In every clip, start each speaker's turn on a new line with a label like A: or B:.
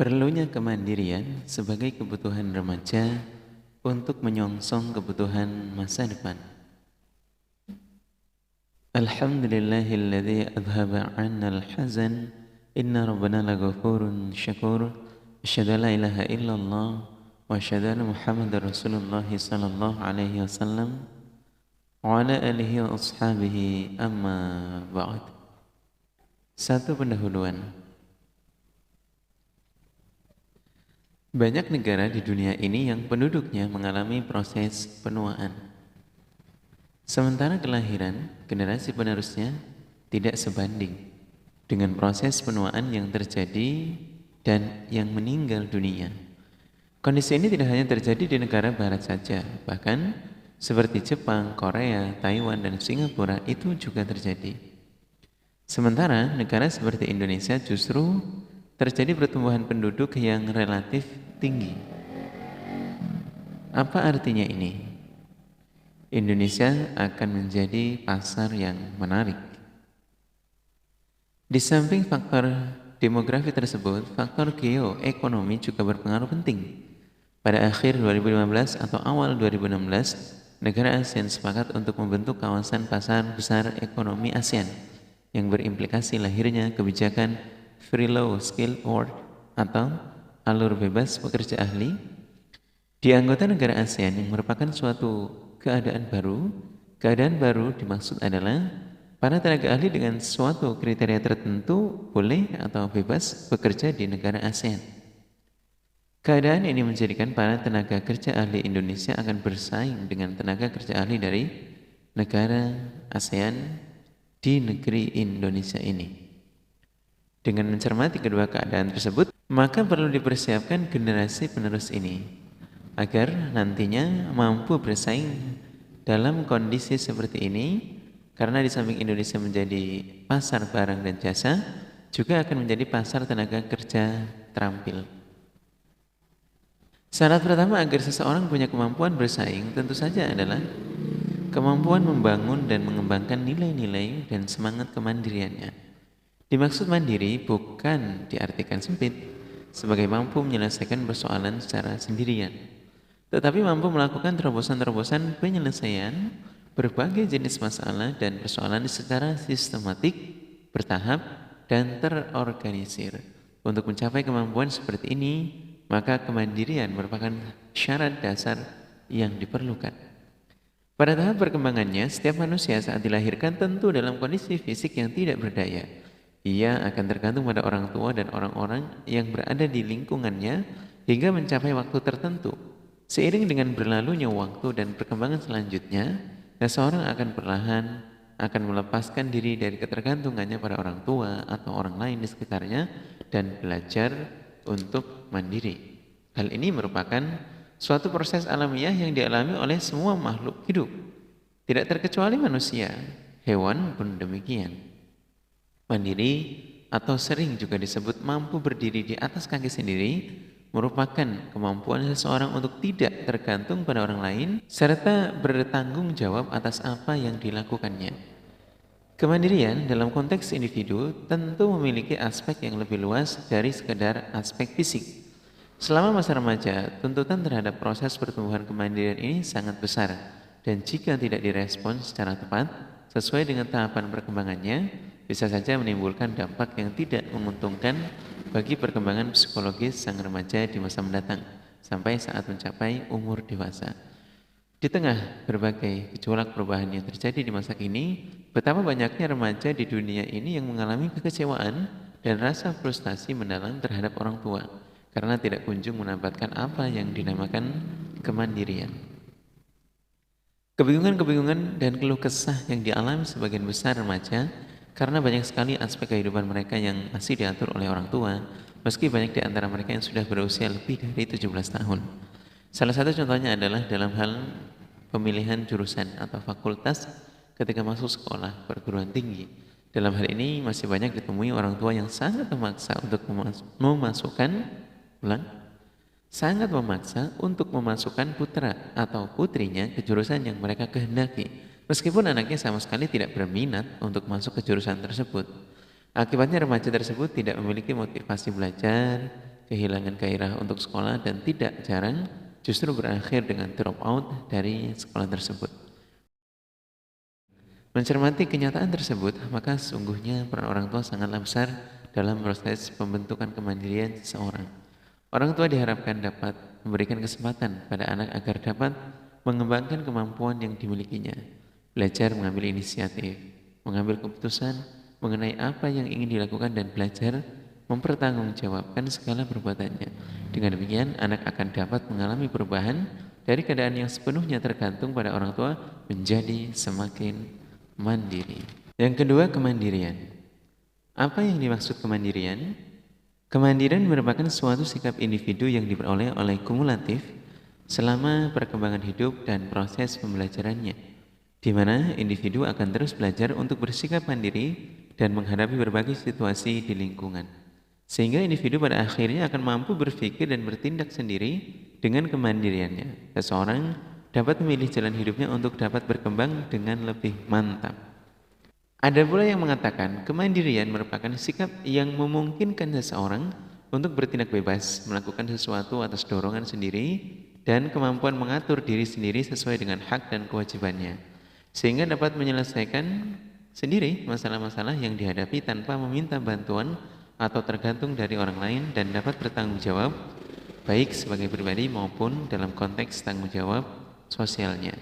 A: Perlunya kemandirian sebagai kebutuhan remaja untuk menyongsong kebutuhan masa depan. Alhamdulillahilladzi adhaba 'anna al-hazan inna rabbana laghafurun syakur. Asyhadu an la ilaha illallah wa asyhadu anna Muhammadar Rasulullah sallallahu alaihi wasallam wa ala alihi wa ashabihi amma ba'd. Satu pendahuluan. Banyak negara di dunia ini yang penduduknya mengalami proses penuaan. Sementara kelahiran generasi penerusnya tidak sebanding dengan proses penuaan yang terjadi dan yang meninggal dunia. Kondisi ini tidak hanya terjadi di negara barat saja, bahkan seperti Jepang, Korea, Taiwan, dan Singapura itu juga terjadi. Sementara negara seperti Indonesia justru terjadi pertumbuhan penduduk yang relatif tinggi. Apa artinya ini? Indonesia akan menjadi pasar yang menarik. Di samping faktor demografi tersebut, faktor geoekonomi juga berpengaruh penting. Pada akhir 2015 atau awal 2016, negara ASEAN sepakat untuk membentuk kawasan pasar besar ekonomi ASEAN yang berimplikasi lahirnya kebijakan Free Low Skill Work atau alur bebas pekerja ahli di anggota negara ASEAN yang merupakan suatu keadaan baru. Keadaan baru dimaksud adalah para tenaga ahli dengan suatu kriteria tertentu boleh atau bebas bekerja di negara ASEAN. Keadaan ini menjadikan para tenaga kerja ahli Indonesia akan bersaing dengan tenaga kerja ahli dari negara ASEAN di negeri Indonesia ini. Dengan mencermati kedua keadaan tersebut, maka perlu dipersiapkan generasi penerus ini agar nantinya mampu bersaing dalam kondisi seperti ini, karena di samping Indonesia menjadi pasar barang dan jasa, juga akan menjadi pasar tenaga kerja terampil. Syarat pertama agar seseorang punya kemampuan bersaing tentu saja adalah kemampuan membangun dan mengembangkan nilai-nilai dan semangat kemandiriannya. Dimaksud mandiri bukan diartikan sempit sebagai mampu menyelesaikan persoalan secara sendirian, tetapi mampu melakukan terobosan-terobosan penyelesaian berbagai jenis masalah dan persoalan secara sistematik, bertahap, dan terorganisir. Untuk mencapai kemampuan seperti ini, maka kemandirian merupakan syarat dasar yang diperlukan. Pada tahap perkembangannya, setiap manusia saat dilahirkan tentu dalam kondisi fisik yang tidak berdaya. Ia akan tergantung pada orang tua dan orang-orang yang berada di lingkungannya hingga mencapai waktu tertentu. Seiring dengan berlalunya waktu dan perkembangan selanjutnya, seseorang akan perlahan akan melepaskan diri dari ketergantungannya pada orang tua atau orang lain di sekitarnya dan belajar untuk mandiri. Hal ini merupakan suatu proses alamiah yang dialami oleh semua makhluk hidup, tidak terkecuali manusia, hewan pun demikian. Mandiri atau sering juga disebut mampu berdiri di atas kaki sendiri merupakan kemampuan seseorang untuk tidak tergantung pada orang lain serta bertanggung jawab atas apa yang dilakukannya. Kemandirian dalam konteks individu tentu memiliki aspek yang lebih luas dari sekedar aspek fisik. Selama masa remaja, tuntutan terhadap proses pertumbuhan kemandirian ini sangat besar, dan jika tidak direspon secara tepat sesuai dengan tahapan perkembangannya, bisa saja menimbulkan dampak yang tidak menguntungkan bagi perkembangan psikologis sang remaja di masa mendatang sampai saat mencapai umur dewasa. Di tengah berbagai gejolak perubahan yang terjadi di masa kini, betapa banyaknya remaja di dunia ini yang mengalami kekecewaan dan rasa frustasi mendalam terhadap orang tua karena tidak kunjung mendapatkan apa yang dinamakan kemandirian. Kebingungan-kebingungan dan keluh kesah yang dialami sebagian besar remaja karena banyak sekali aspek kehidupan mereka yang masih diatur oleh orang tua, meski banyak di antara mereka yang sudah berusia lebih dari 17 tahun. Salah satu contohnya adalah dalam hal pemilihan jurusan atau fakultas ketika masuk sekolah perguruan tinggi. Dalam hal ini masih banyak ditemui orang tua yang sangat memaksa untuk memasukkan putra atau putrinya ke jurusan yang mereka kehendaki, meskipun anaknya sama sekali tidak berminat untuk masuk ke jurusan tersebut. Akibatnya remaja tersebut tidak memiliki motivasi belajar, kehilangan gairah untuk sekolah dan tidak jarang justru berakhir dengan drop out dari sekolah tersebut. Mencermati kenyataan tersebut, maka sesungguhnya peran orang tua sangatlah besar dalam proses pembentukan kemandirian seseorang. Orang tua diharapkan dapat memberikan kesempatan pada anak agar dapat mengembangkan kemampuan yang dimilikinya, belajar mengambil inisiatif, mengambil keputusan mengenai apa yang ingin dilakukan dan belajar mempertanggungjawabkan segala perbuatannya. Dengan demikian, anak akan dapat mengalami perubahan dari keadaan yang sepenuhnya tergantung pada orang tua menjadi semakin mandiri. Yang kedua, kemandirian. Apa yang dimaksud kemandirian? Kemandirian merupakan suatu sikap individu yang diperoleh oleh kumulatif selama perkembangan hidup dan proses pembelajarannya, di mana individu akan terus belajar untuk bersikap mandiri dan menghadapi berbagai situasi di lingkungan. Sehingga individu pada akhirnya akan mampu berpikir dan bertindak sendiri dengan kemandiriannya. Seseorang dapat memilih jalan hidupnya untuk dapat berkembang dengan lebih mantap. Ada pula yang mengatakan kemandirian merupakan sikap yang memungkinkan seseorang untuk bertindak bebas, melakukan sesuatu atas dorongan sendiri, dan kemampuan mengatur diri sendiri sesuai dengan hak dan kewajibannya, sehingga dapat menyelesaikan sendiri masalah-masalah yang dihadapi tanpa meminta bantuan atau tergantung dari orang lain, dan dapat bertanggung jawab baik sebagai pribadi maupun dalam konteks tanggung jawab sosialnya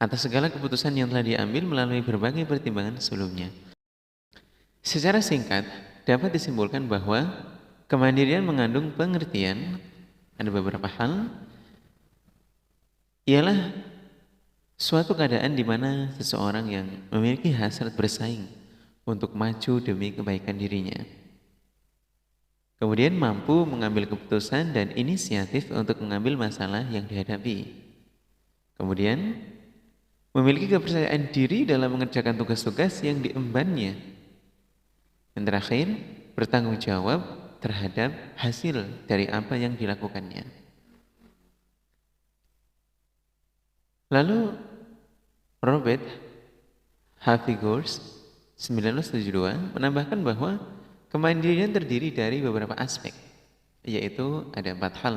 A: atas segala keputusan yang telah diambil melalui berbagai pertimbangan sebelumnya. Secara singkat, dapat disimpulkan bahwa kemandirian mengandung pengertian ada beberapa hal, ialah suatu keadaan di mana seseorang yang memiliki hasrat bersaing untuk maju demi kebaikan dirinya, kemudian mampu mengambil keputusan dan inisiatif untuk mengambil masalah yang dihadapi, kemudian memiliki kepercayaan diri dalam mengerjakan tugas-tugas yang diembannya, dan terakhir bertanggung jawab terhadap hasil dari apa yang dilakukannya. Lalu Robert Havigors 1972 menambahkan bahwa kemandirian terdiri dari beberapa aspek, yaitu ada 4 hal.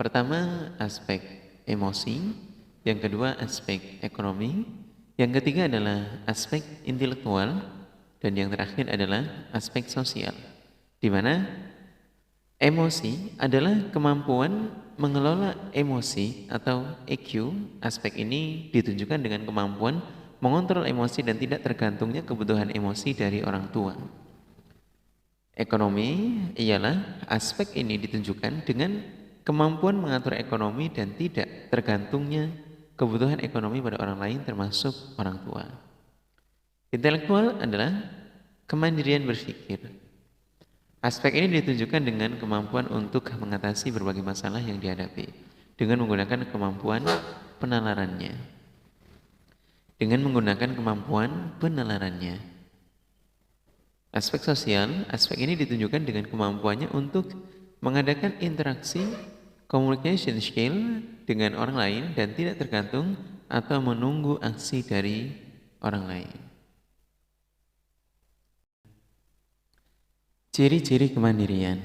A: Pertama, aspek emosi. Yang kedua, aspek ekonomi. Yang ketiga adalah aspek intelektual. Dan yang terakhir adalah aspek sosial, di mana emosi adalah kemampuan mengelola emosi atau EQ. Aspek ini ditunjukkan dengan kemampuan mengontrol emosi dan tidak tergantungnya kebutuhan emosi dari orang tua. Ekonomi ialah aspek ini ditunjukkan dengan kemampuan mengatur ekonomi dan tidak tergantungnya kebutuhan ekonomi pada orang lain termasuk orang tua. Intelektual adalah kemandirian berpikir. Aspek ini ditunjukkan dengan kemampuan untuk mengatasi berbagai masalah yang dihadapi dengan menggunakan kemampuan penalarannya. Aspek sosial, aspek ini ditunjukkan dengan kemampuannya untuk mengadakan interaksi communication skill dengan orang lain dan tidak tergantung atau menunggu aksi dari orang lain. Ciri-ciri kemandirian.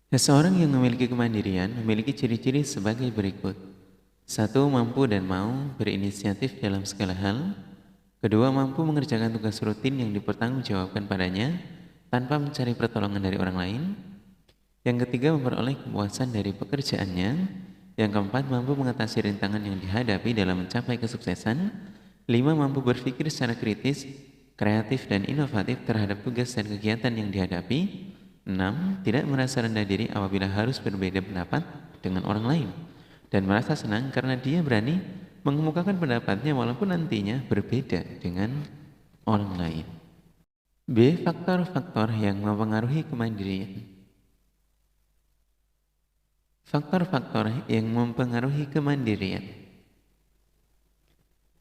A: Seseorang yang memiliki kemandirian memiliki ciri-ciri sebagai berikut. 1. Mampu dan mau berinisiatif dalam segala hal. 2. Mampu mengerjakan tugas rutin yang dipertanggungjawabkan padanya tanpa mencari pertolongan dari orang lain. Yang ketiga, memperoleh kepuasan dari pekerjaannya. Yang keempat, mampu mengatasi rintangan yang dihadapi dalam mencapai kesuksesan. 5. Mampu berpikir secara kritis, kreatif, dan inovatif terhadap tugas dan kegiatan yang dihadapi. 6. Tidak merasa rendah diri apabila harus berbeda pendapat dengan orang lain, dan merasa senang karena dia berani mengemukakan pendapatnya walaupun nantinya berbeda dengan orang lain. B. Faktor-faktor yang mempengaruhi kemandirian. Faktor-faktor yang mempengaruhi kemandirian.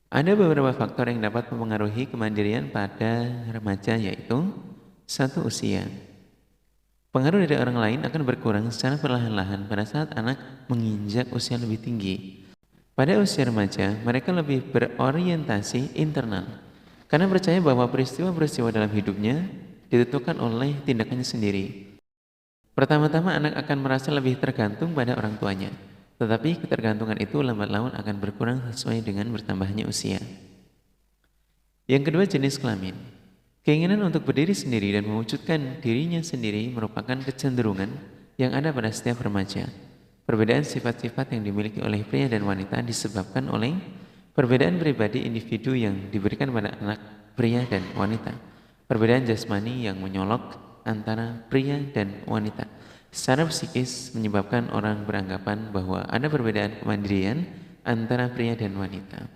A: Ada beberapa faktor yang dapat mempengaruhi kemandirian pada remaja, yaitu 1. Usia. Pengaruh dari orang lain akan berkurang secara perlahan-lahan pada saat anak menginjak usia lebih tinggi. Pada usia remaja, mereka lebih berorientasi internal karena percaya bahwa peristiwa-peristiwa dalam hidupnya ditentukan oleh tindakannya sendiri. Pertama-tama anak akan merasa lebih tergantung pada orang tuanya, tetapi ketergantungan itu lambat laun akan berkurang sesuai dengan bertambahnya usia. Yang kedua, jenis kelamin. Keinginan untuk berdiri sendiri dan mewujudkan dirinya sendiri merupakan kecenderungan yang ada pada setiap remaja. Perbedaan sifat-sifat yang dimiliki oleh pria dan wanita disebabkan oleh perbedaan pribadi individu yang diberikan pada anak pria dan wanita. Perbedaan jasmani yang menyolok antara pria dan wanita secara psikis menyebabkan orang beranggapan bahwa ada perbedaan kemandirian antara pria dan wanita.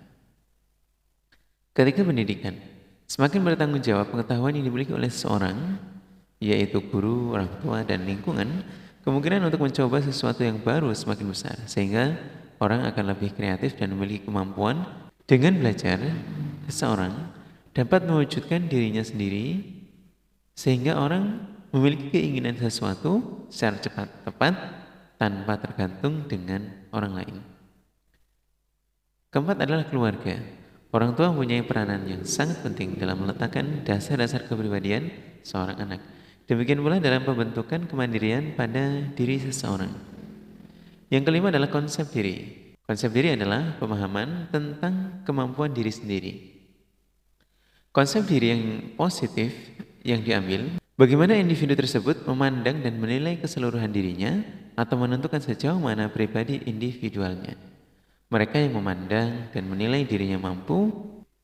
A: Ketika pendidikan, semakin bertanggung jawab pengetahuan yang dimiliki oleh seseorang, yaitu guru, orang tua, dan lingkungan, kemungkinan untuk mencoba sesuatu yang baru semakin besar, sehingga orang akan lebih kreatif dan memiliki kemampuan dengan belajar. Seseorang dapat mewujudkan dirinya sendiri, sehingga orang memiliki keinginan sesuatu secara cepat, tepat, tanpa tergantung dengan orang lain. Keempat adalah keluarga. Orang tua mempunyai peranan yang sangat penting dalam meletakkan dasar-dasar kepribadian seorang anak. Demikian pula dalam pembentukan kemandirian pada diri seseorang. Yang kelima adalah konsep diri. Konsep diri adalah pemahaman tentang kemampuan diri sendiri. Konsep diri yang positif yang diambil, bagaimana individu tersebut memandang dan menilai keseluruhan dirinya atau menentukan sejauh mana pribadi individualnya. Mereka yang memandang dan menilai dirinya mampu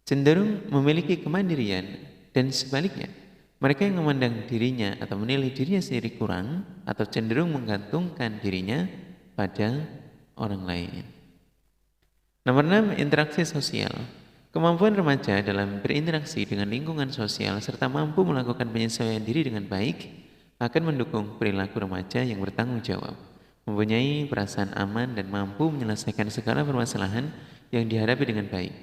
A: cenderung memiliki kemandirian, dan sebaliknya, mereka yang memandang dirinya atau menilai dirinya sendiri kurang atau cenderung menggantungkan dirinya pada orang lain. Nomor 6, interaksi sosial. Kemampuan remaja dalam berinteraksi dengan lingkungan sosial serta mampu melakukan penyesuaian diri dengan baik akan mendukung perilaku remaja yang bertanggung jawab, mempunyai perasaan aman dan mampu menyelesaikan segala permasalahan yang dihadapi dengan baik.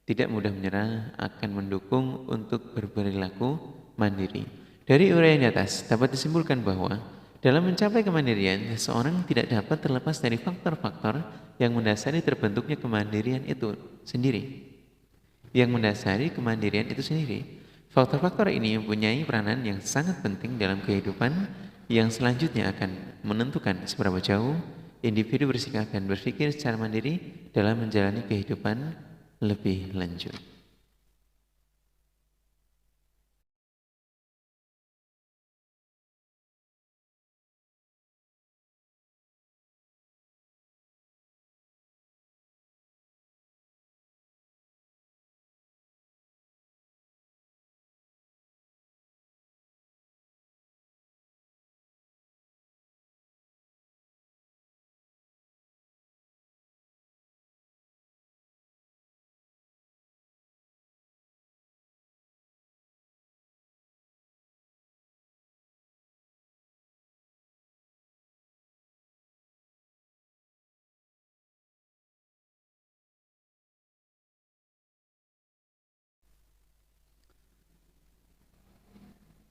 A: Tidak mudah menyerah, akan mendukung untuk berperilaku mandiri. Dari uraian di atas dapat disimpulkan bahwa dalam mencapai kemandirian, seseorang tidak dapat terlepas dari faktor-faktor yang mendasari terbentuknya kemandirian itu sendiri. Faktor-faktor ini mempunyai peranan yang sangat penting dalam kehidupan yang selanjutnya akan menentukan seberapa jauh individu bersikap dan berpikir secara mandiri dalam menjalani kehidupan lebih lanjut.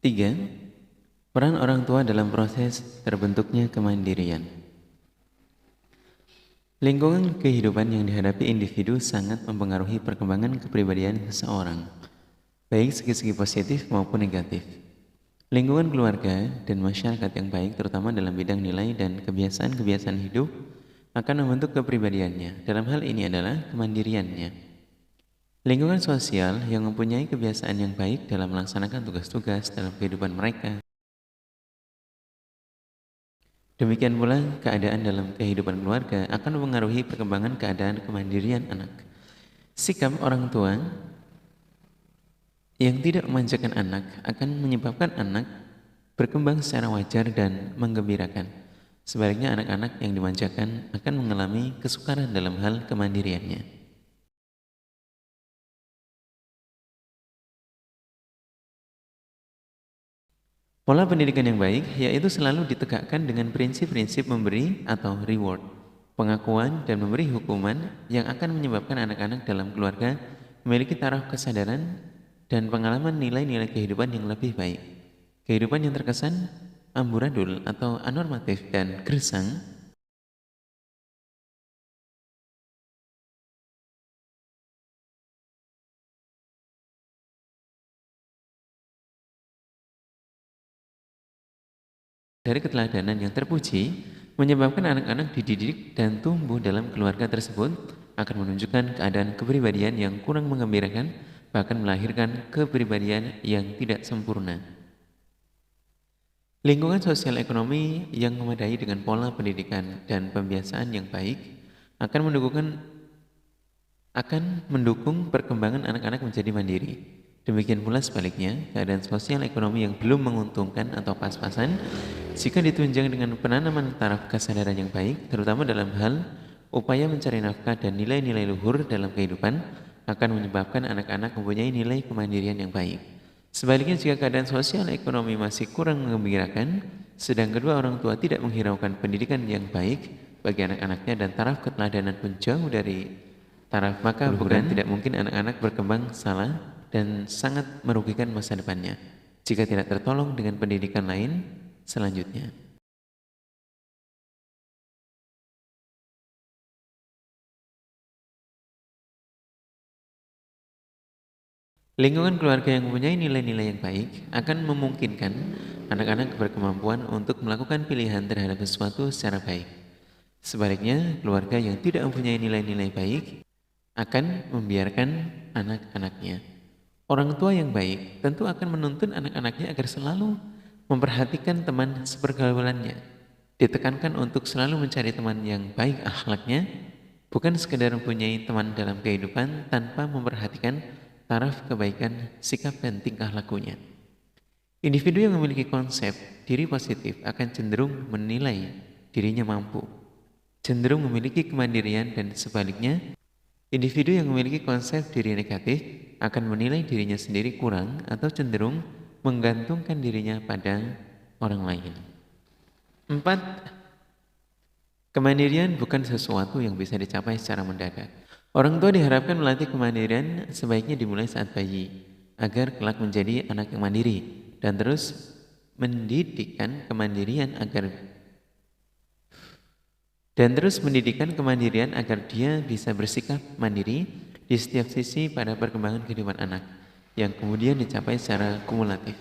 A: Tiga, peran orang tua dalam proses terbentuknya kemandirian. Lingkungan kehidupan yang dihadapi individu sangat mempengaruhi perkembangan kepribadian seseorang, baik segi-segi positif maupun negatif. Lingkungan keluarga dan masyarakat yang baik, terutama dalam bidang nilai dan kebiasaan-kebiasaan hidup, akan membentuk kepribadiannya. Dalam hal ini adalah kemandiriannya. Lingkungan sosial yang mempunyai kebiasaan yang baik dalam melaksanakan tugas-tugas dalam kehidupan mereka. Demikian pula keadaan dalam kehidupan keluarga akan mempengaruhi perkembangan keadaan kemandirian anak. Sikap orang tua yang tidak memanjakan anak akan menyebabkan anak berkembang secara wajar dan menggembirakan. Sebaliknya anak-anak yang dimanjakan akan mengalami kesukaran dalam hal kemandiriannya. Pola pendidikan yang baik yaitu selalu ditegakkan dengan prinsip-prinsip memberi atau reward, pengakuan dan memberi hukuman yang akan menyebabkan anak-anak dalam keluarga memiliki taraf kesadaran dan pengalaman nilai-nilai kehidupan yang lebih baik. Kehidupan yang terkesan amburadul atau anormatif dan gersang dari keteladanan yang terpuji menyebabkan anak-anak dididik dan tumbuh dalam keluarga tersebut akan menunjukkan keadaan kepribadian yang kurang menggembirakan, bahkan melahirkan kepribadian yang tidak sempurna. Lingkungan sosial ekonomi yang memadai dengan pola pendidikan dan pembiasaan yang baik akan mendukung perkembangan anak-anak menjadi mandiri. Demikian pula sebaliknya, keadaan sosial ekonomi yang belum menguntungkan atau pas-pasan, jika ditunjang dengan penanaman taraf kesadaran yang baik, terutama dalam hal upaya mencari nafkah dan nilai-nilai luhur dalam kehidupan, akan menyebabkan anak-anak mempunyai nilai kemandirian yang baik. Sebaliknya, jika keadaan sosial ekonomi masih kurang menggembirakan, sedang kedua orang tua tidak menghiraukan pendidikan yang baik bagi anak-anaknya dan taraf keteladanan pun jauh dari taraf, maka bukan tidak mungkin anak-anak berkembang salah dan sangat merugikan masa depannya jika tidak tertolong dengan pendidikan lain selanjutnya. Lingkungan keluarga yang mempunyai nilai-nilai yang baik akan memungkinkan anak-anak berkemampuan untuk melakukan pilihan terhadap sesuatu secara baik. Sebaliknya, keluarga yang tidak mempunyai nilai-nilai baik akan membiarkan anak-anaknya. Orang tua yang baik tentu akan menuntun anak-anaknya agar selalu memperhatikan teman sepergaulannya. Ditekankan untuk selalu mencari teman yang baik akhlaknya, bukan sekedar mempunyai teman dalam kehidupan tanpa memperhatikan taraf kebaikan, sikap dan tingkah lakunya. Individu yang memiliki konsep diri positif akan cenderung menilai dirinya mampu, cenderung memiliki kemandirian, dan sebaliknya, individu yang memiliki konsep diri negatif akan menilai dirinya sendiri kurang atau cenderung menggantungkan dirinya pada orang lain. 4. Kemandirian bukan sesuatu yang bisa dicapai secara mendadak. Orang tua diharapkan melatih kemandirian sebaiknya dimulai saat bayi, agar kelak menjadi anak yang mandiri, dan terus mendidikan kemandirian agar dia bisa bersikap mandiri di setiap sisi pada perkembangan kehidupan anak, yang kemudian dicapai secara kumulatif.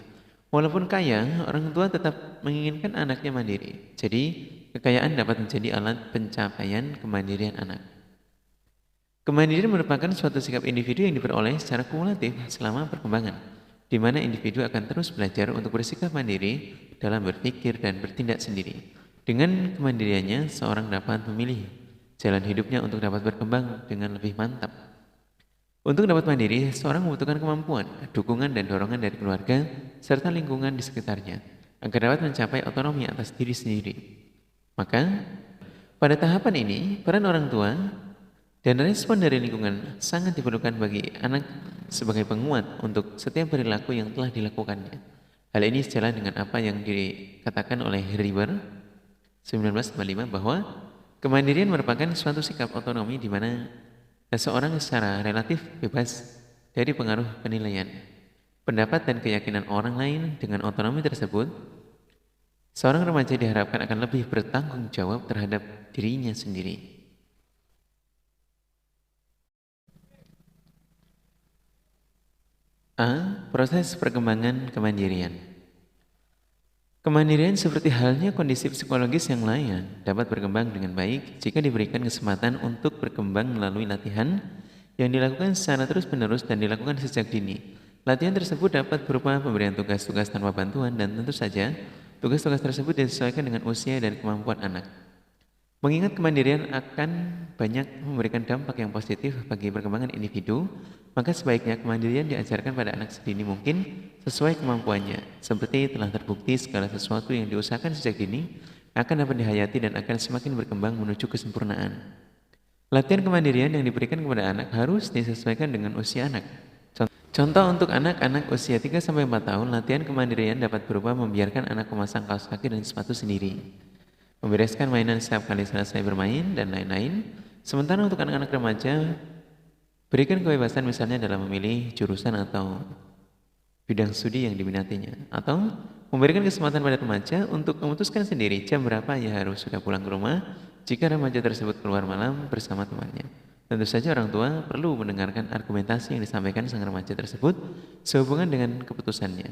A: Walaupun kaya, orang tua tetap menginginkan anaknya mandiri. Jadi, kekayaan dapat menjadi alat pencapaian kemandirian anak. Kemandirian merupakan suatu sikap individu yang diperoleh secara kumulatif selama perkembangan, di mana individu akan terus belajar untuk bersikap mandiri dalam berpikir dan bertindak sendiri. Dengan kemandiriannya, seorang dapat memilih jalan hidupnya untuk dapat berkembang dengan lebih mantap. Untuk dapat mandiri, seorang membutuhkan kemampuan, dukungan dan dorongan dari keluarga serta lingkungan di sekitarnya agar dapat mencapai otonomi atas diri sendiri. Maka, pada tahapan ini, peran orang tua dan respon dari lingkungan sangat diperlukan bagi anak sebagai penguat untuk setiap perilaku yang telah dilakukannya. Hal ini sejalan dengan apa yang dikatakan oleh Riber 1945 bahwa kemandirian merupakan suatu sikap otonomi di mana seseorang secara relatif bebas dari pengaruh penilaian, pendapat dan keyakinan orang lain. Dengan otonomi tersebut, seorang remaja diharapkan akan lebih bertanggung jawab terhadap dirinya sendiri. A. Proses perkembangan kemandirian. Kemandirian seperti halnya kondisi psikologis yang lain dapat berkembang dengan baik jika diberikan kesempatan untuk berkembang melalui latihan yang dilakukan secara terus-menerus dan dilakukan sejak dini. Latihan tersebut dapat berupa pemberian tugas-tugas tanpa bantuan, dan tentu saja tugas-tugas tersebut disesuaikan dengan usia dan kemampuan anak. Mengingat kemandirian akan banyak memberikan dampak yang positif bagi perkembangan individu, maka sebaiknya kemandirian diajarkan pada anak sedini mungkin sesuai kemampuannya. Seperti telah terbukti, segala sesuatu yang diusahakan sejak dini akan dapat dihayati dan akan semakin berkembang menuju kesempurnaan. Latihan kemandirian yang diberikan kepada anak harus disesuaikan dengan usia anak. Contoh untuk anak-anak usia 3-4 tahun, latihan kemandirian dapat berupa membiarkan anak memasang kaos kaki dan sepatu sendiri, membereskan mainan setiap kali selesai bermain, dan lain-lain. Sementara untuk anak-anak remaja, berikan kebebasan misalnya dalam memilih jurusan atau bidang studi yang diminatinya, atau memberikan kesempatan pada remaja untuk memutuskan sendiri jam berapa ia harus sudah pulang ke rumah jika remaja tersebut keluar malam bersama temannya. Tentu saja orang tua perlu mendengarkan argumentasi yang disampaikan sang remaja tersebut sehubungan dengan keputusannya.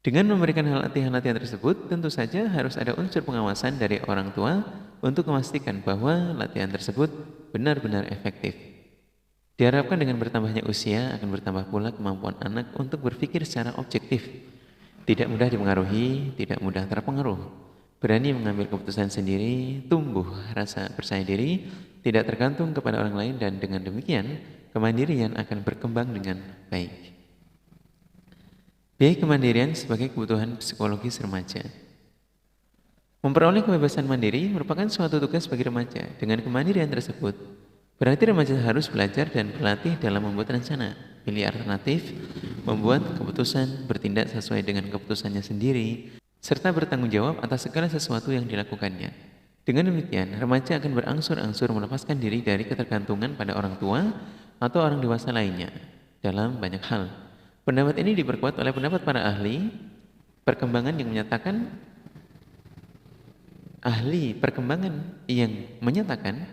A: Dengan memberikan latihan-latihan tersebut, tentu saja harus ada unsur pengawasan dari orang tua untuk memastikan bahwa latihan tersebut benar-benar efektif. Diharapkan dengan bertambahnya usia akan bertambah pula kemampuan anak untuk berpikir secara objektif. Tidak mudah dipengaruhi, tidak mudah terpengaruh. Berani mengambil keputusan sendiri, tumbuh rasa percaya diri, tidak tergantung kepada orang lain, dan dengan demikian kemandirian akan berkembang dengan baik. B. Kemandirian sebagai kebutuhan psikologis remaja. Memperoleh kebebasan mandiri merupakan suatu tugas bagi remaja. Dengan kemandirian tersebut, berarti remaja harus belajar dan berlatih dalam membuat rencana, pilih alternatif, membuat keputusan, bertindak sesuai dengan keputusannya sendiri, serta bertanggung jawab atas segala sesuatu yang dilakukannya. Dengan demikian, remaja akan berangsur-angsur melepaskan diri dari ketergantungan pada orang tua atau orang dewasa lainnya dalam banyak hal. Pendapat ini diperkuat oleh pendapat para ahli perkembangan yang menyatakan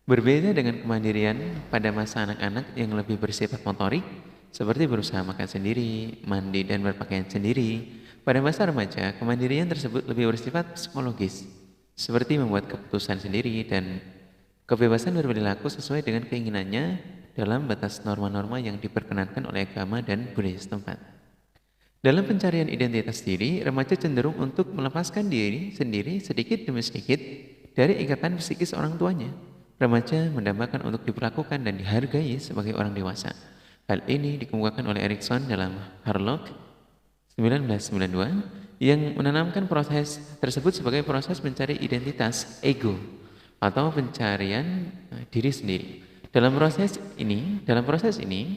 A: berbeda dengan kemandirian pada masa anak-anak yang lebih bersifat motorik, seperti berusaha makan sendiri, mandi, dan berpakaian sendiri. Pada masa remaja, kemandirian tersebut lebih bersifat psikologis, seperti membuat keputusan sendiri dan kebebasan berperilaku sesuai dengan keinginannya dalam batas norma-norma yang diperkenankan oleh agama dan budaya setempat. Dalam pencarian identitas diri, remaja cenderung untuk melepaskan diri sendiri sedikit demi sedikit dari ikatan psikis orang tuanya. Remaja mendambakan untuk diperlakukan dan dihargai sebagai orang dewasa. Hal ini dikemukakan oleh Erikson dalam Harlock 1992 yang menanamkan proses tersebut sebagai proses mencari identitas ego atau pencarian diri sendiri. Dalam proses ini,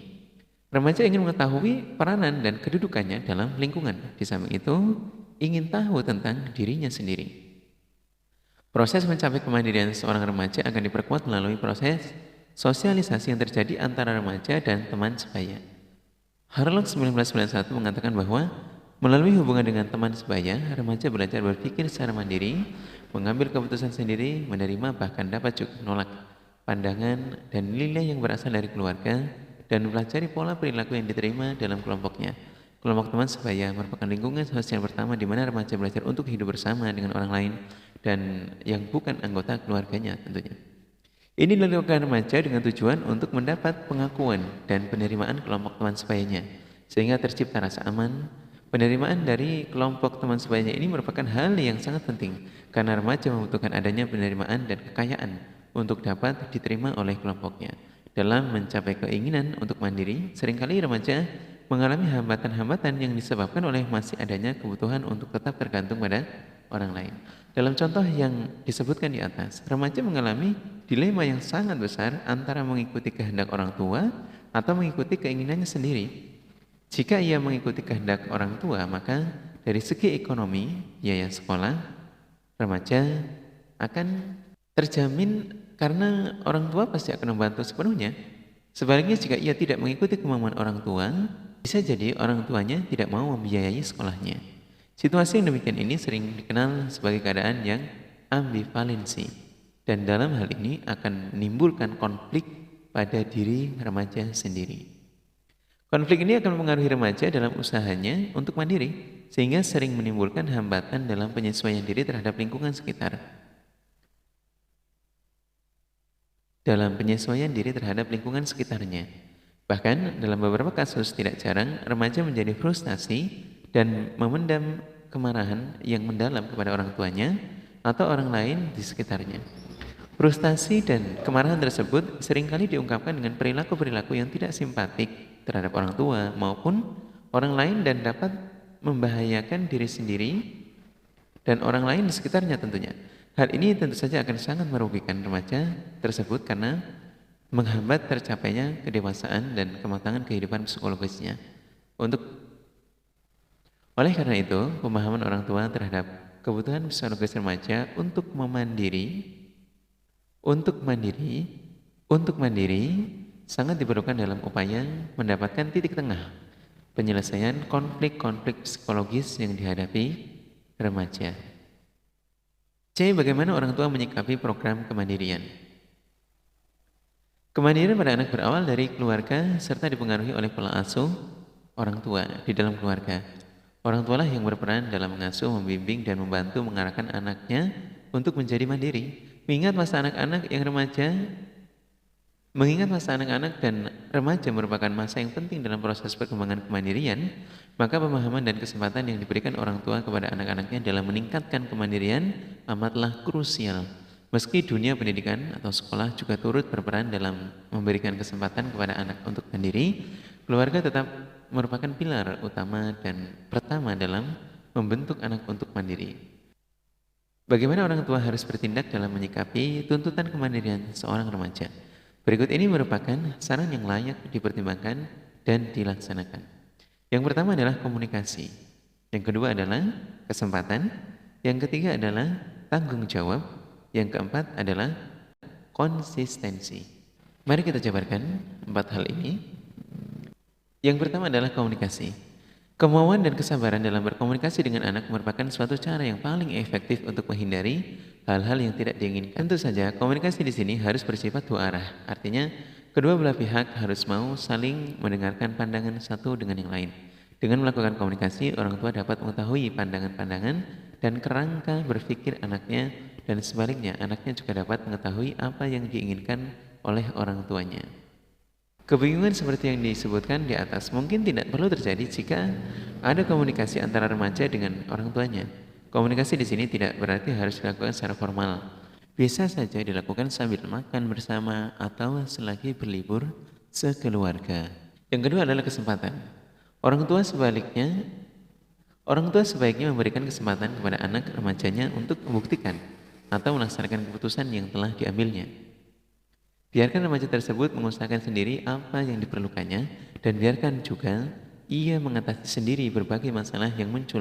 A: remaja ingin mengetahui peranan dan kedudukannya dalam lingkungan. Di samping itu, ingin tahu tentang dirinya sendiri. Proses mencapai kemandirian seorang remaja akan diperkuat melalui proses sosialisasi yang terjadi antara remaja dan teman sebaya. Harlock 1991 mengatakan bahwa melalui hubungan dengan teman sebaya, remaja belajar berpikir secara mandiri, mengambil keputusan sendiri, menerima bahkan dapat juga menolak pandangan dan nilai yang berasal dari keluarga, dan mempelajari pola perilaku yang diterima dalam kelompoknya. Kelompok teman sebaya merupakan lingkungan sosial pertama di mana remaja belajar untuk hidup bersama dengan orang lain dan yang bukan anggota keluarganya tentunya. Ini dilakukan remaja dengan tujuan untuk mendapat pengakuan dan penerimaan kelompok teman sebayanya, sehingga tercipta rasa aman. Penerimaan dari kelompok teman sebayanya ini merupakan hal yang sangat penting, karena remaja membutuhkan adanya penerimaan dan kekayaan untuk dapat diterima oleh kelompoknya. Dalam mencapai keinginan untuk mandiri, seringkali remaja mengalami hambatan-hambatan yang disebabkan oleh masih adanya kebutuhan untuk tetap tergantung pada orang lain. Dalam contoh yang disebutkan di atas, remaja mengalami dilema yang sangat besar antara mengikuti kehendak orang tua atau mengikuti keinginannya sendiri. Jika ia mengikuti kehendak orang tua, maka dari segi ekonomi, biaya sekolah, remaja akan terjamin karena orang tua pasti akan membantu sepenuhnya. Sebaliknya, jika ia tidak mengikuti kemauan orang tua, bisa jadi orang tuanya tidak mau membiayai sekolahnya. Situasi yang demikian ini sering dikenal sebagai keadaan yang ambivalensi, dan dalam hal ini akan menimbulkan konflik pada diri remaja sendiri. Konflik ini akan mempengaruhi remaja dalam usahanya untuk mandiri, sehingga sering menimbulkan hambatan dalam penyesuaian diri terhadap lingkungan sekitar. Bahkan dalam beberapa kasus tidak jarang remaja menjadi frustasi dan memendam kemarahan yang mendalam kepada orang tuanya atau orang lain di sekitarnya. Frustasi dan kemarahan tersebut seringkali diungkapkan dengan perilaku-perilaku yang tidak simpatik terhadap orang tua maupun orang lain dan dapat membahayakan diri sendiri dan orang lain di sekitarnya tentunya. Hal ini tentu saja akan sangat merugikan remaja tersebut karena menghambat tercapainya kedewasaan dan kematangan kehidupan psikologisnya. Oleh karena itu, pemahaman orang tua terhadap kebutuhan psikologis remaja untuk mandiri sangat diperlukan dalam upaya mendapatkan titik tengah penyelesaian konflik-konflik psikologis yang dihadapi remaja. C. Bagaimana orang tua menyikapi program kemandirian? Kemandirian pada anak berawal dari keluarga serta dipengaruhi oleh pola asuh orang tua di dalam keluarga. Orang tualah yang berperan dalam mengasuh, membimbing, dan membantu mengarahkan anaknya untuk menjadi mandiri. Mengingat masa anak-anak dan remaja merupakan masa yang penting dalam proses perkembangan kemandirian, maka pemahaman dan kesempatan yang diberikan orang tua kepada anak-anaknya dalam meningkatkan kemandirian amatlah krusial. Meski dunia pendidikan atau sekolah juga turut berperan dalam memberikan kesempatan kepada anak untuk mandiri, keluarga tetap merupakan pilar utama dan pertama dalam membentuk anak untuk mandiri. Bagaimana orang tua harus bertindak dalam menyikapi tuntutan kemandirian seorang remaja? Berikut ini merupakan saran yang layak dipertimbangkan dan dilaksanakan. Yang pertama adalah komunikasi. Yang kedua adalah kesempatan. Yang ketiga adalah tanggung jawab. Yang keempat adalah konsistensi. Mari kita jabarkan 4 hal ini. Yang pertama adalah komunikasi. Kemauan dan kesabaran dalam berkomunikasi dengan anak merupakan suatu cara yang paling efektif untuk menghindari hal-hal yang tidak diinginkan. Tentu saja, komunikasi di sini harus bersifat dua arah. Artinya, kedua belah pihak harus mau saling mendengarkan pandangan satu dengan yang lain. Dengan melakukan komunikasi, orang tua dapat mengetahui pandangan-pandangan dan kerangka berpikir anaknya, dan sebaliknya, anaknya juga dapat mengetahui apa yang diinginkan oleh orang tuanya. Kebingungan seperti yang disebutkan di atas mungkin tidak perlu terjadi jika ada komunikasi antara remaja dengan orang tuanya. Komunikasi di sini tidak berarti harus dilakukan secara formal. Bisa saja dilakukan sambil makan bersama atau selagi berlibur sekeluarga. Yang kedua adalah kesempatan. Orang tua sebaiknya memberikan kesempatan kepada anak remajanya untuk membuktikan atau melaksanakan keputusan yang telah diambilnya. Biarkan remaja tersebut mengusahakan sendiri apa yang diperlukannya, dan biarkan juga ia mengatasi sendiri berbagai masalah yang muncul.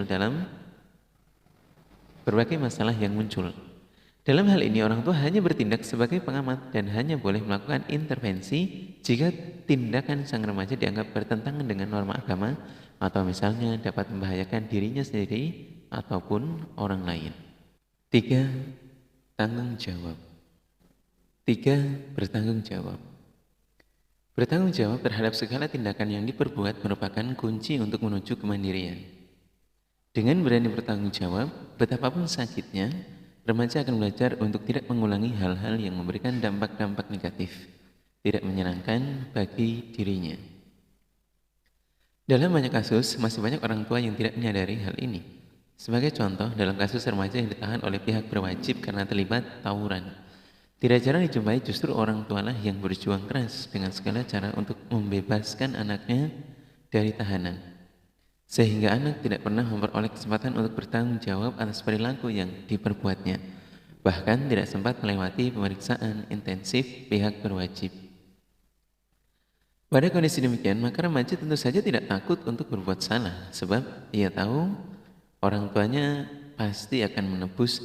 A: Dalam hal ini, orang tua hanya bertindak sebagai pengamat dan hanya boleh melakukan intervensi jika tindakan sang remaja dianggap bertentangan dengan norma agama atau misalnya dapat membahayakan dirinya sendiri ataupun orang lain. 3. Tanggung jawab. 3. Bertanggung jawab. Bertanggung jawab terhadap segala tindakan yang diperbuat merupakan kunci untuk menuju kemandirian. Dengan berani bertanggung jawab, betapapun sakitnya, remaja akan belajar untuk tidak mengulangi hal-hal yang memberikan dampak-dampak negatif, tidak menyenangkan bagi dirinya. Dalam banyak kasus, masih banyak orang tua yang tidak menyadari hal ini. Sebagai contoh, dalam kasus remaja yang ditahan oleh pihak berwajib karena terlibat tawuran, tidak jarang dijumpai justru orang tualah yang berjuang keras dengan segala cara untuk membebaskan anaknya dari tahanan. Sehingga anak tidak pernah memperoleh kesempatan untuk bertanggung jawab atas perilaku yang diperbuatnya. Bahkan tidak sempat melewati pemeriksaan intensif pihak berwajib. Pada kondisi demikian, maka remaja tentu saja tidak takut untuk berbuat salah, sebab ia tahu orang tuanya pasti akan menebus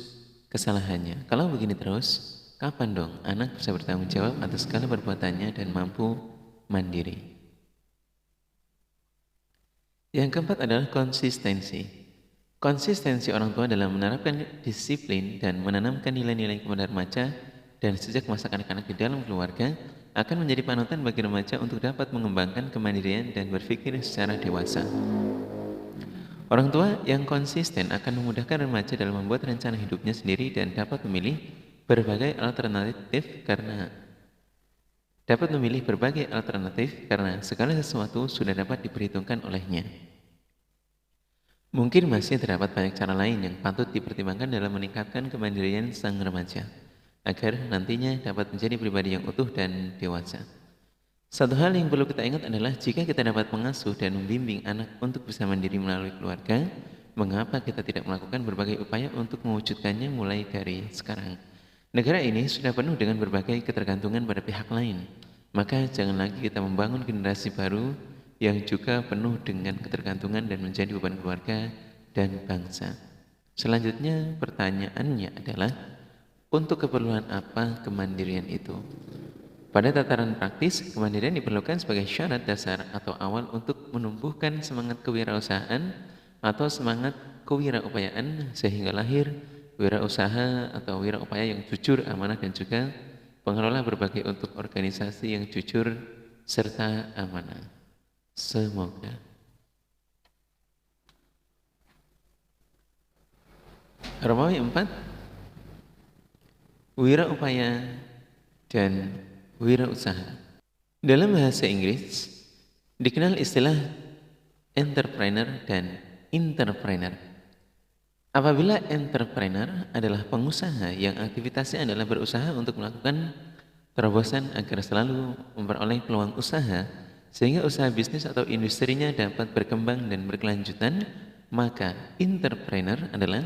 A: kesalahannya. Kalau begini terus, kapan dong anak bisa bertanggung jawab atas segala perbuatannya dan mampu mandiri? Yang keempat adalah konsistensi. Konsistensi orang tua dalam menerapkan disiplin dan menanamkan nilai-nilai kepada remaja dan sejak masa kanak-kanak di dalam keluarga akan menjadi panutan bagi remaja untuk dapat mengembangkan kemandirian dan berpikir secara dewasa. Orang tua yang konsisten akan memudahkan remaja dalam membuat rencana hidupnya sendiri dan dapat memilih berbagai alternatif karena segala sesuatu sudah dapat diperhitungkan olehnya. Mungkin masih terdapat banyak cara lain yang patut dipertimbangkan dalam meningkatkan kemandirian sang remaja, agar nantinya dapat menjadi pribadi yang utuh dan dewasa. Satu hal yang perlu kita ingat adalah jika kita dapat mengasuh dan membimbing anak untuk bisa mandiri melalui keluarga, mengapa kita tidak melakukan berbagai upaya untuk mewujudkannya mulai dari sekarang? Negara ini sudah penuh dengan berbagai ketergantungan pada pihak lain. Maka jangan lagi kita membangun generasi baru yang juga penuh dengan ketergantungan dan menjadi beban keluarga dan bangsa. Selanjutnya pertanyaannya adalah, untuk keperluan apa kemandirian itu? Pada tataran praktis, kemandirian diperlukan sebagai syarat dasar atau awal untuk menumbuhkan semangat kewirausahaan atau semangat kewiraupayaan sehingga lahir wirausaha atau wiraupaya yang jujur, amanah, dan juga pengelola berbagai untuk organisasi yang jujur serta amanah. Semoga Romawi 4, wira upaya dan wira usaha. Dalam bahasa Inggris dikenal istilah entrepreneur dan entrepreneur. Apabila entrepreneur adalah pengusaha yang aktivitasnya adalah berusaha untuk melakukan terobosan agar selalu memperoleh peluang usaha sehingga usaha bisnis atau industrinya dapat berkembang dan berkelanjutan, maka entrepreneur adalah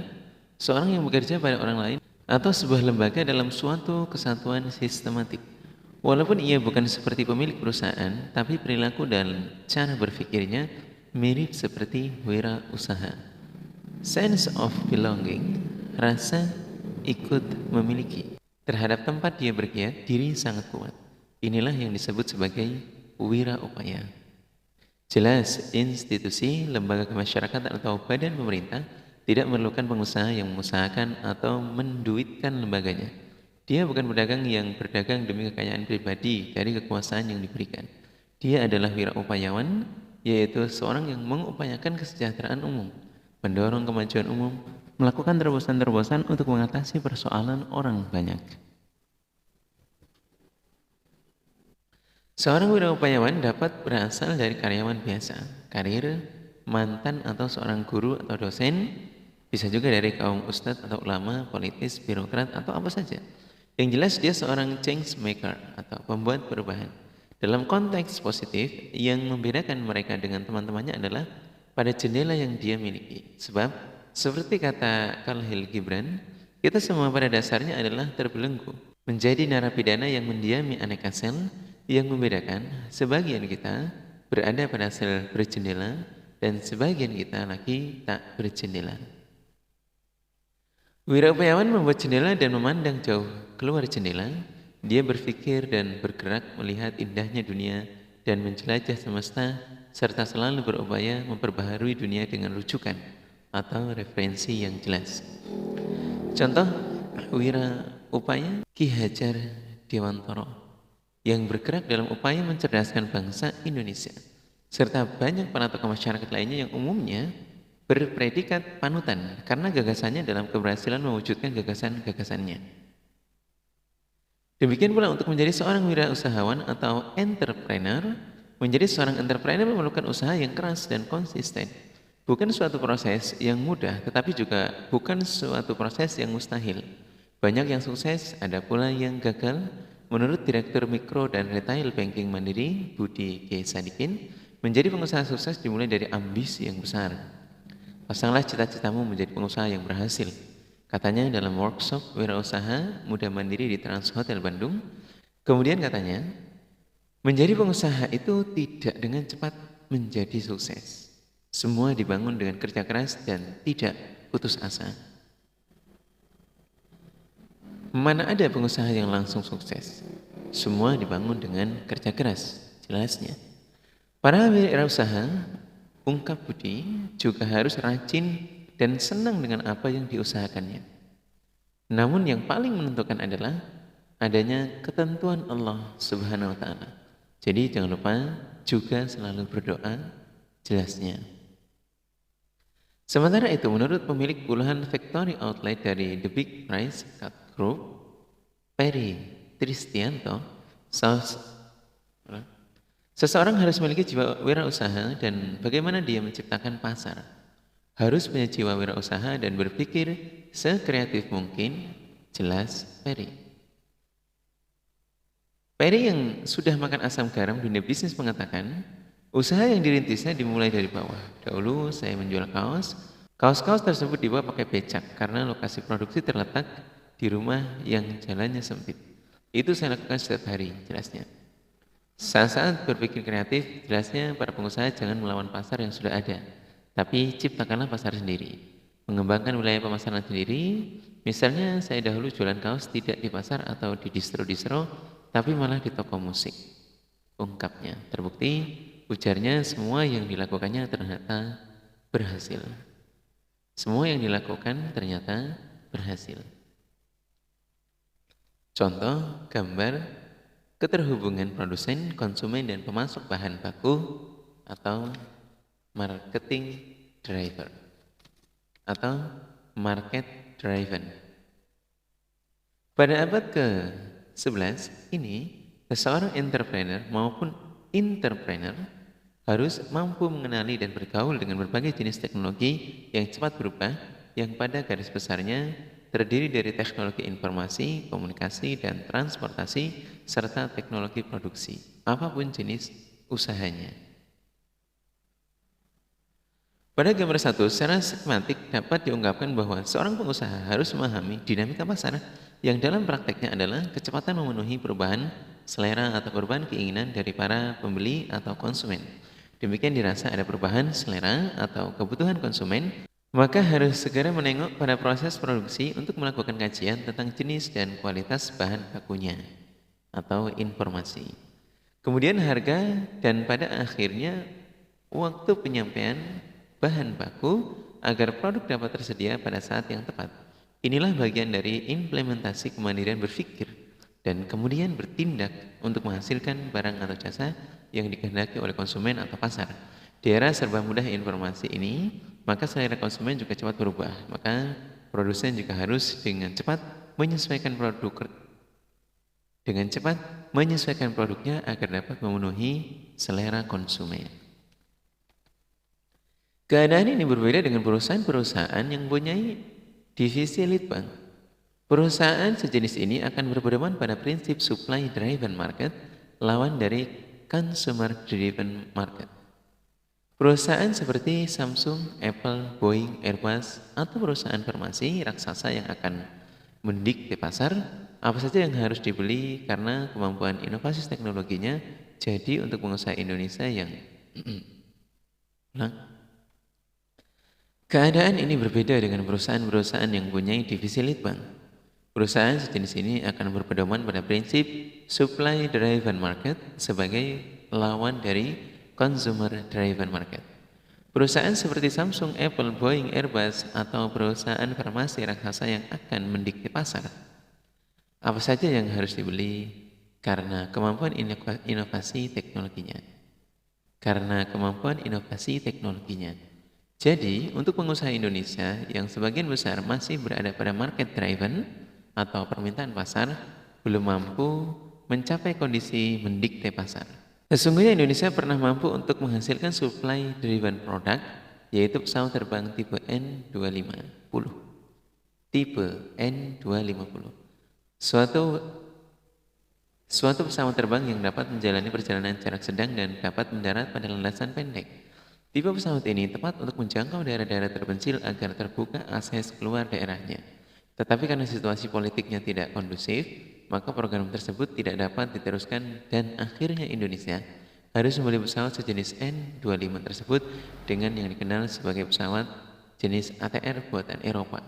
A: seorang yang bekerja pada orang lain atau sebuah lembaga dalam suatu kesatuan sistematik. Walaupun ia bukan seperti pemilik perusahaan, tapi perilaku dan cara berpikirnya mirip seperti wira usaha. Sense of belonging, rasa ikut memiliki. Terhadap tempat dia bergiat, diri sangat kuat. Inilah yang disebut sebagai wira upaya. Jelas, institusi, lembaga kemasyarakatan atau badan pemerintah tidak memerlukan pengusaha yang mengusahakan atau menduitkan lembaganya. Dia bukan pedagang yang berdagang demi kekayaan pribadi dari kekuasaan yang diberikan. Dia adalah wira upayawan, yaitu seorang yang mengupayakan kesejahteraan umum, mendorong kemajuan umum, melakukan terobosan-terobosan untuk mengatasi persoalan orang banyak. Seorang wiraupayawan dapat berasal dari karyawan biasa, karir, mantan atau seorang guru atau dosen, bisa juga dari kaum ustadz atau ulama, politis, birokrat atau apa saja. Yang jelas dia seorang change maker atau pembuat perubahan. Dalam konteks positif, yang membedakan mereka dengan teman-temannya adalah pada jendela yang dia miliki. Sebab, seperti kata Khalil Gibran, kita semua pada dasarnya adalah terbelenggu, menjadi narapidana yang mendiami aneka sel. Yang membedakan, sebagian kita berada pada sel berjendela dan sebagian kita lagi tak berjendela. Wiraupayawan membuat jendela dan memandang jauh keluar jendela. Dia berpikir dan bergerak melihat indahnya dunia dan menjelajah semesta serta selalu berupaya memperbaharui dunia dengan rujukan atau referensi yang jelas. Contoh wiraupaya Ki Hajar Dewantara yang bergerak dalam upaya mencerdaskan bangsa Indonesia, serta banyak para tokoh masyarakat lainnya yang umumnya berpredikat panutan karena gagasannya dalam keberhasilan mewujudkan gagasan-gagasannya. Demikian pula untuk menjadi seorang wirausahawan atau entrepreneur, menjadi seorang entrepreneur memerlukan usaha yang keras dan konsisten. Bukan suatu proses yang mudah, tetapi juga bukan suatu proses yang mustahil. Banyak yang sukses, ada pula yang gagal. Menurut Direktur Mikro dan Retail Banking Mandiri, Budi K. Sadikin, menjadi pengusaha sukses dimulai dari ambisi yang besar. Pasanglah cita-citamu menjadi pengusaha yang berhasil. Katanya dalam workshop wirausaha muda mandiri di Trans Hotel Bandung. Kemudian katanya, menjadi pengusaha itu tidak dengan cepat menjadi sukses. Semua dibangun dengan kerja keras dan tidak putus asa. Mana ada pengusaha yang langsung sukses? Semua dibangun dengan kerja keras, jelasnya. Para wirausaha, ungkap Budi, juga harus rajin dan senang dengan apa yang diusahakannya. Namun yang paling menentukan adalah adanya ketentuan Allah Subhanahu wa taala. Jadi jangan lupa juga selalu berdoa, jelasnya. Sementara itu, menurut pemilik puluhan factory outlet dari The Big Price Cut Group, Perry Tristianto, seseorang harus memiliki jiwa wirausaha dan bagaimana dia menciptakan pasar. Harus punya jiwa wirausaha dan berpikir sekreatif mungkin, jelas Perry. Perry yang sudah makan asam garam dunia bisnis mengatakan, usaha yang dirintisnya dimulai dari bawah. Dahulu saya menjual kaos. Kaos-kaos tersebut dibawa pakai becak karena lokasi produksi terletak di rumah yang jalannya sempit. Itu saya lakukan setiap hari, jelasnya. Saat-saat berpikir kreatif, jelasnya para pengusaha jangan melawan pasar yang sudah ada, tapi ciptakanlah pasar sendiri. Mengembangkan wilayah pemasaran sendiri, misalnya saya dahulu jualan kaos tidak di pasar atau di distro-distro, tapi malah di toko musik. Ungkapnya, terbukti, ujarnya semua yang dilakukannya ternyata berhasil. Semua yang dilakukan ternyata berhasil. Contoh gambar keterhubungan produsen, konsumen, dan pemasok bahan baku atau marketing driver atau market driven. Pada abad ke-11 ini, seseorang entrepreneur maupun entrepreneur harus mampu mengenali dan bergaul dengan berbagai jenis teknologi yang cepat berubah, yang pada garis besarnya terdiri dari teknologi informasi, komunikasi, dan transportasi, serta teknologi produksi, apapun jenis usahanya. Pada gambar 1, secara skematik dapat diungkapkan bahwa seorang pengusaha harus memahami dinamika pasar yang dalam prakteknya adalah kecepatan memenuhi perubahan selera atau perubahan keinginan dari para pembeli atau konsumen. Demikian dirasa ada perubahan selera atau kebutuhan konsumen, maka harus segera menengok pada proses produksi untuk melakukan kajian tentang jenis dan kualitas bahan bakunya atau informasi. Kemudian harga dan pada akhirnya waktu penyampaian bahan baku agar produk dapat tersedia pada saat yang tepat. Inilah bagian dari implementasi kemandirian berpikir dan kemudian bertindak untuk menghasilkan barang atau jasa yang dikehendaki oleh konsumen atau pasar. Di era serba mudah informasi ini, maka selera konsumen juga cepat berubah. Maka produsen juga harus dengan cepat menyesuaikan produknya agar dapat memenuhi selera konsumen. Keadaan ini berbeda dengan perusahaan-perusahaan yang mempunyai divisi leadbank. Perusahaan sejenis ini akan berpedoman pada prinsip supply driven market, lawan dari consumer driven market. Perusahaan seperti Samsung, Apple, Boeing, Airbus, atau perusahaan farmasi raksasa yang akan mendikte pasar, apa saja yang harus dibeli karena kemampuan inovasi teknologinya. Jadi untuk pengusaha Indonesia yang keadaan ini berbeda dengan perusahaan-perusahaan yang mempunyai divisi leadbank. Perusahaan sejenis ini akan berpedoman pada prinsip supply driven market sebagai lawan dari consumer driven market. Perusahaan seperti Samsung, Apple, Boeing, Airbus, atau perusahaan farmasi raksasa yang akan mendikte pasar. Apa saja yang harus dibeli karena kemampuan inovasi teknologinya. Jadi, untuk pengusaha Indonesia yang sebagian besar masih berada pada market driven atau permintaan pasar, belum mampu mencapai kondisi mendikte pasar. Sesungguhnya Indonesia pernah mampu untuk menghasilkan supply driven product, yaitu pesawat terbang tipe N250. Suatu pesawat terbang yang dapat menjalani perjalanan jarak sedang dan dapat mendarat pada landasan pendek. Tipe pesawat ini tepat untuk menjangkau daerah-daerah terpencil agar terbuka akses keluar daerahnya. Tetapi karena situasi politiknya tidak kondusif, maka program tersebut tidak dapat diteruskan dan akhirnya Indonesia harus membeli pesawat sejenis N25 tersebut dengan yang dikenal sebagai pesawat jenis ATR buatan Eropa.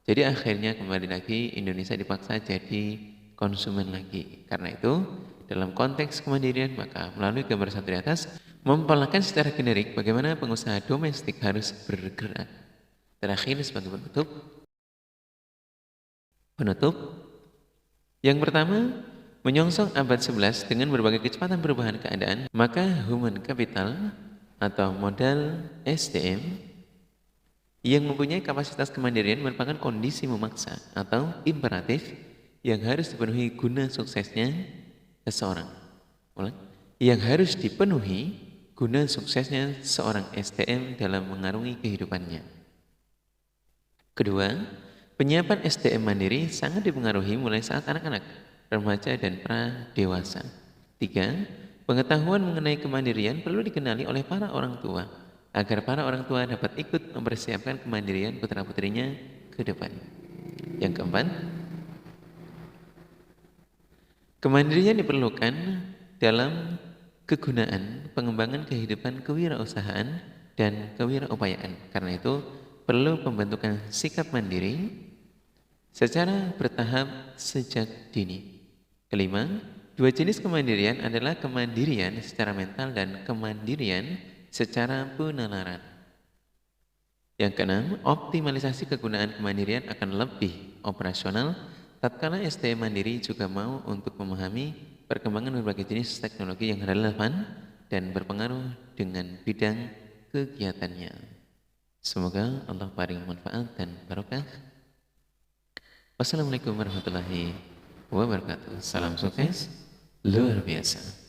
A: Jadi akhirnya kembali lagi Indonesia dipaksa jadi konsumen lagi. Karena itu, dalam konteks kemandirian, maka melalui gambar 1 di atas, mempelakan secara generik bagaimana pengusaha domestik harus bergerak. Terakhir sebagai penutup, yang pertama, menyongsong abad 11 dengan berbagai kecepatan perubahan keadaan, maka human capital atau modal SDM yang mempunyai kapasitas kemandirian merupakan kondisi memaksa atau imperatif yang harus dipenuhi guna suksesnya seseorang. Yang harus dipenuhi guna suksesnya seorang SDM dalam mengarungi kehidupannya. Kedua, penyiapan SDM mandiri sangat dipengaruhi mulai saat anak-anak, remaja, dan pra-dewasa. Tiga, pengetahuan mengenai kemandirian perlu dikenali oleh para orang tua, agar para orang tua dapat ikut mempersiapkan kemandirian putra-putrinya ke depan. Yang keempat, kemandirian diperlukan dalam kegunaan pengembangan kehidupan kewirausahaan dan kewiraupayaan. Karena itu, perlu pembentukan sikap mandiri secara bertahap sejak dini. Kelima, dua jenis kemandirian adalah kemandirian secara mental dan kemandirian secara penalaran. Yang keenam, optimalisasi kegunaan kemandirian akan lebih operasional tatkala SDM mandiri juga mau untuk memahami perkembangan berbagai jenis teknologi yang relevan dan berpengaruh dengan bidang kegiatannya. Semoga Allah paling manfaat dan barokah. Wassalamualaikum warahmatullahi wabarakatuh. Salam sukses luar biasa.